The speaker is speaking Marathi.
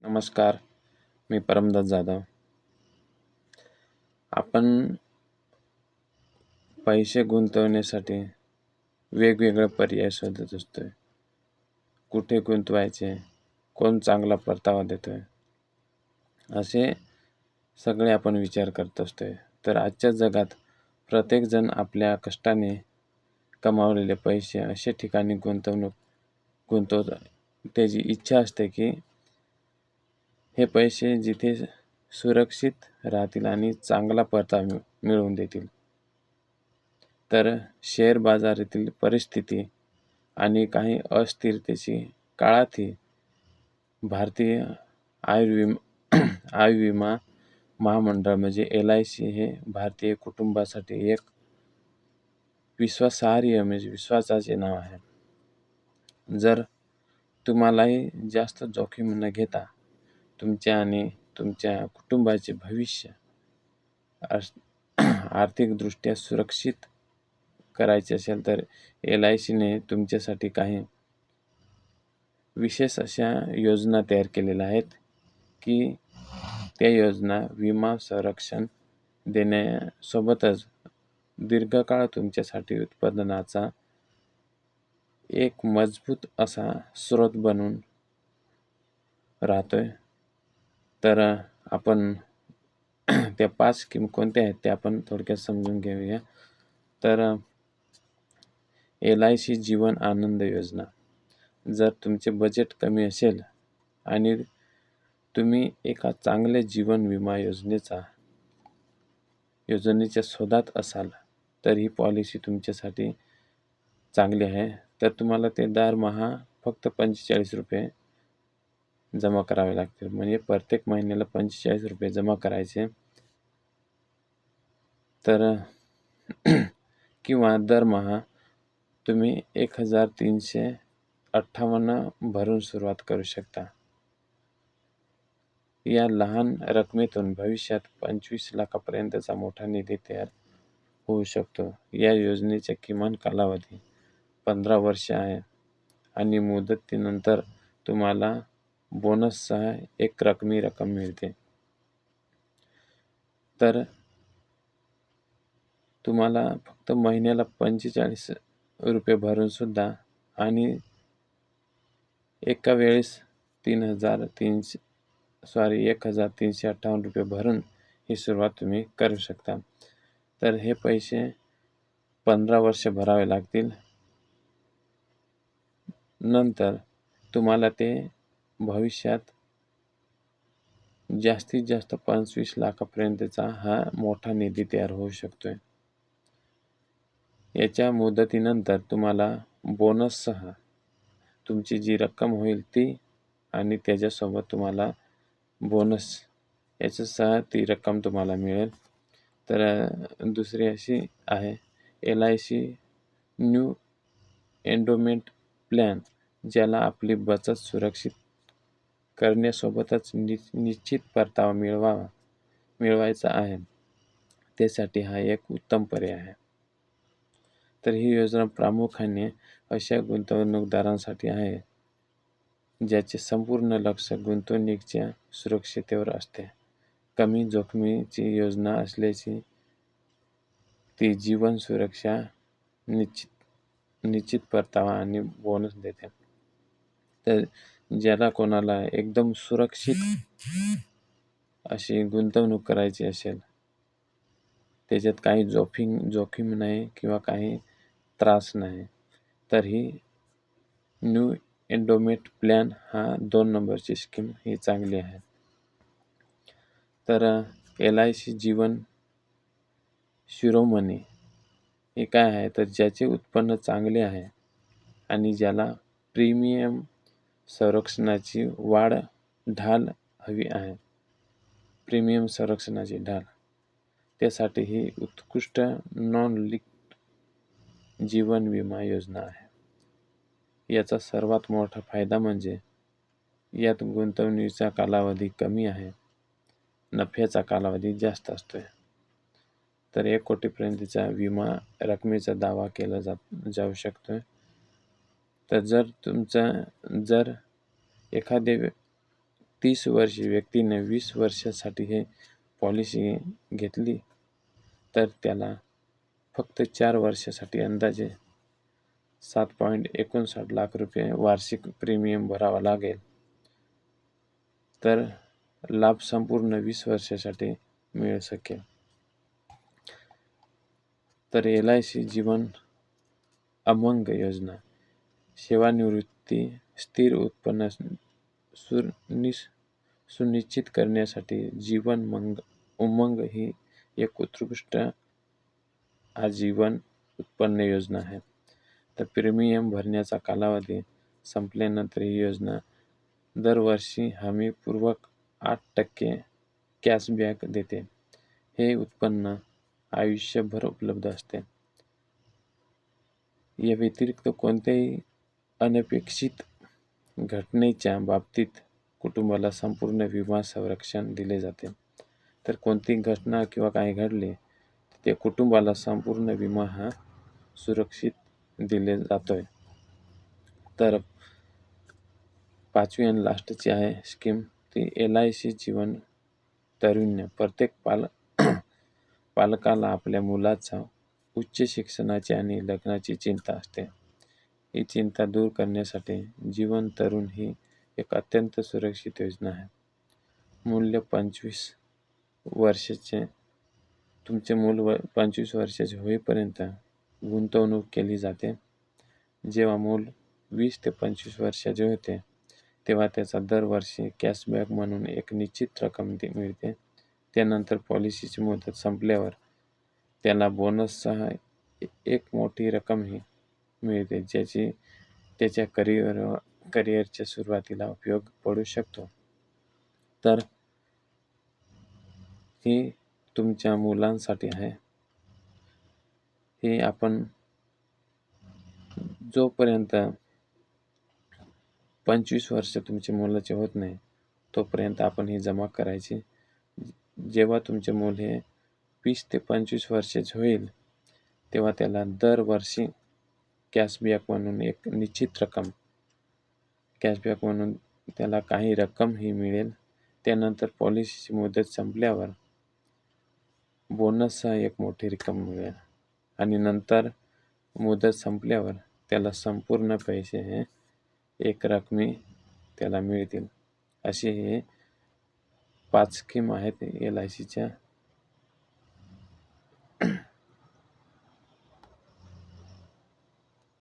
नमस्कार, मी परमदास जाधव. आपण पैसे गुंतवण्यासाठी वेगवेगळे पर्याय शोधत असतोय. कुठे गुंतवायचे, कोण चांगला परतावा देतोय, असे सगळे आपण विचार करत असतोय. तर आजच्या जगात प्रत्येकजण आपल्या कष्टाने कमावलेले पैसे अशा ठिकाणी गुंतवत त्याची इच्छा असते की हे पैसे जिथे सुरक्षित राहतील आणि चांगला परतावा मिळवून देतील. तर शेअर बाजारातील परिस्थिती आणि काही अस्थिरतेची काळातही भारतीय आयुर्विमा महामंडळ म्हणजे LIC हे भारतीय कुटुंबासाठी एक विश्वासाचे नाव आहे. जर तुम्हालाही जास्त जोखीम न घेता तुमच्या आणि तुमच्या कुटुंबाचे भविष्य आर्थिकदृष्ट्या सुरक्षित करायचे असेल तर LICने तुमच्यासाठी काही विशेष अशा योजना तयार केलेल्या आहेत की त्या योजना विमा संरक्षण देण्यासोबतच दीर्घकाळ तुमच्यासाठी उत्पादनाचा एक मजबूत असा स्रोत बनून राहतोय. तर आपण त्या 5 स्कीम कोणत्या आहेत ते आपण थोडक्यात समजून घेऊया. तर LIC जीवन आनंद योजना. जर तुमचे बजेट कमी असेल आणि तुम्ही एका चांगल्या जीवन विमा योजनेच्या शोधात असाल तर ही पॉलिसी तुमच्यासाठी चांगली आहे. तर तुम्हाला ते दरमहा फक्त ₹45 जमा करावे लागतील. म्हणजे प्रत्येक महिन्याला ₹45 जमा करायचे. तर किंवा दरमहा तुम्ही 1,358 भरून सुरुवात करू शकता. या लहान रकमेतून भविष्यात 25 लाखापर्यंतचा मोठा निधी तयार होऊ शकतो. या योजनेचा किमान कालावधी 15 वर्षे आहे आणि मुदतीनंतर तुम्हाला बोनससह एक रकमी रक्कम मिळते. तर तुम्हाला फक्त महिन्याला ₹45 भरून सुद्धा आणि एका वेळेस ₹1,358 भरून ही सुरुवात तुम्ही करू शकता. तर हे पैसे 15 वर्ष भरावे लागतील. नंतर तुम्हाला ते भविष्यात जास्तीत जास्त 25 लाखापर्यंतचा हा मोठा निधी तयार होऊ शकतोय. याच्या मुदतीनंतर तुम्हाला बोनससह तुमची जी रक्कम होईल ती आणि त्याच्यासोबत तुम्हाला बोनस याच्यासह ती रक्कम तुम्हाला मिळेल. तर दुसरी अशी आहे LIC न्यू एंडोमेंट प्लॅन, ज्याला आपली बचत सुरक्षित करण्यासोबतच निश्चित परतावा मिळवायचा आहे. त्यासाठी हा एक उत्तम पर्याय आहे. तर ही योजना प्रामुख्याने अशा गुंतवणूकदारांसाठी आहे ज्याचे संपूर्ण लक्ष गुंतवणुकीच्या सुरक्षिततेवर असते. कमी जोखमीची योजना असल्याची ती जीवन सुरक्षा, निश्चित परतावा आणि बोनस देते. तर ज्याला कोणाला एकदम सुरक्षित अशी गुंतवणूक करायची असेल, त्याच्यात काही जोखीम नाही किंवा काही त्रास नाही, तर ही न्यू एंडोमेंट प्लॅन हा 2 नंबरची स्कीम ही चांगली आहे. तर LIC जीवन शिरोमणी हे काय आहे, तर ज्याचे उत्पन्न चांगले आहे आणि ज्याला प्रीमियम संरक्षणाची ढाल हवी आहे. प्रीमियम संरक्षणाची ढाल त्यासाठी ही उत्कृष्ट नॉन लिंक्ड जीवन विमा योजना आहे. याचा सर्वात मोठा फायदा म्हणजे यात गुंतवणुकीचा कालावधी कमी आहे, नफ्याचा कालावधी जास्त असतोय. तर 1 कोटीपर्यंतच्या विमा रकमेचा दावा केला जाऊ शकतोय. तर जर एखाद्या 30 वर्षे व्यक्तीने 20 वर्षासाठी हे पॉलिसी घेतली तर त्याला फक्त 4 वर्षासाठी अंदाजे 7.59 लाख रुपये वार्षिक प्रीमियम भरावा लागेल. तर लाभ संपूर्ण 20 वर्षासाठी मिळू शकेल. तर LIC जीवन अमंग योजना सेवानिवृत्ती स्थिर उत्पन्न सुनिश्चित करण्यासाठी जीवन उमंग ही एक उत्कृष्ट आजीवन उत्पन्न योजना आहे. तर प्रीमियम भरण्याचा कालावधी संपल्यानंतर ही योजना दरवर्षी हमीपूर्वक 8% कॅशबॅक देते. हे उत्पन्न आयुष्यभर उपलब्ध असते. या व्यतिरिक्त कोणत्याही अनपेक्षित घटनेच्या बाबतीत कुटुंबाला संपूर्ण विमा संरक्षण दिले जाते. तर कोणतीही घटना किंवा काही घडले तर त्या कुटुंबाला संपूर्ण विमा हा सुरक्षित दिले जातोय. तर 5वी आणि लास्टची आहे स्कीम ती LIC जीवन तारुण्य. प्रत्येक पालकाला आपल्या मुलाचा उच्च शिक्षणाची आणि लग्नाची चिंता असते. ही चिंता दूर करण्यासाठी जीवन तरुण ही एक अत्यंत सुरक्षित योजना आहे. मूल्य 25 वर्षाचे तुमचे मूल 25 वर्षाचे होईपर्यंत गुंतवणूक केली जाते. जेव्हा मूल 20 ते 25 वर्षाचे होते तेव्हा त्याचा दरवर्षी कॅशबॅक म्हणून एक निश्चित रक्कम मिळते. त्यानंतर पॉलिसीची मुदत संपल्यावर त्याला बोनससह एक मोठी रक्कमही मिळते, ज्याची त्याच्या करिअरच्या सुरुवातीला उपयोग पडू शकतो. तर ही तुमच्या मुलांसाठी आहे. हे आपण जोपर्यंत 25 वर्ष तुमच्या मुलाचे होत नाही तोपर्यंत आपण ही जमा करायची. जेव्हा तुमचे मूल हे 20 ते 25 वर्षाचे होईल तेव्हा त्याला दरवर्षी कॅशबॅक म्हणून एक निश्चित रक्कम कॅशबॅक म्हणून त्याला काही रक्कम ही मिळेल. त्यानंतर पॉलिसीची मुदत संपल्यावर बोनससह एक मोठी रक्कम मिळेल आणि नंतर मुदत संपल्यावर त्याला संपूर्ण पैसे हे एक रकमी त्याला मिळतील. असे हे 5 स्कीम आहेत LICच्या.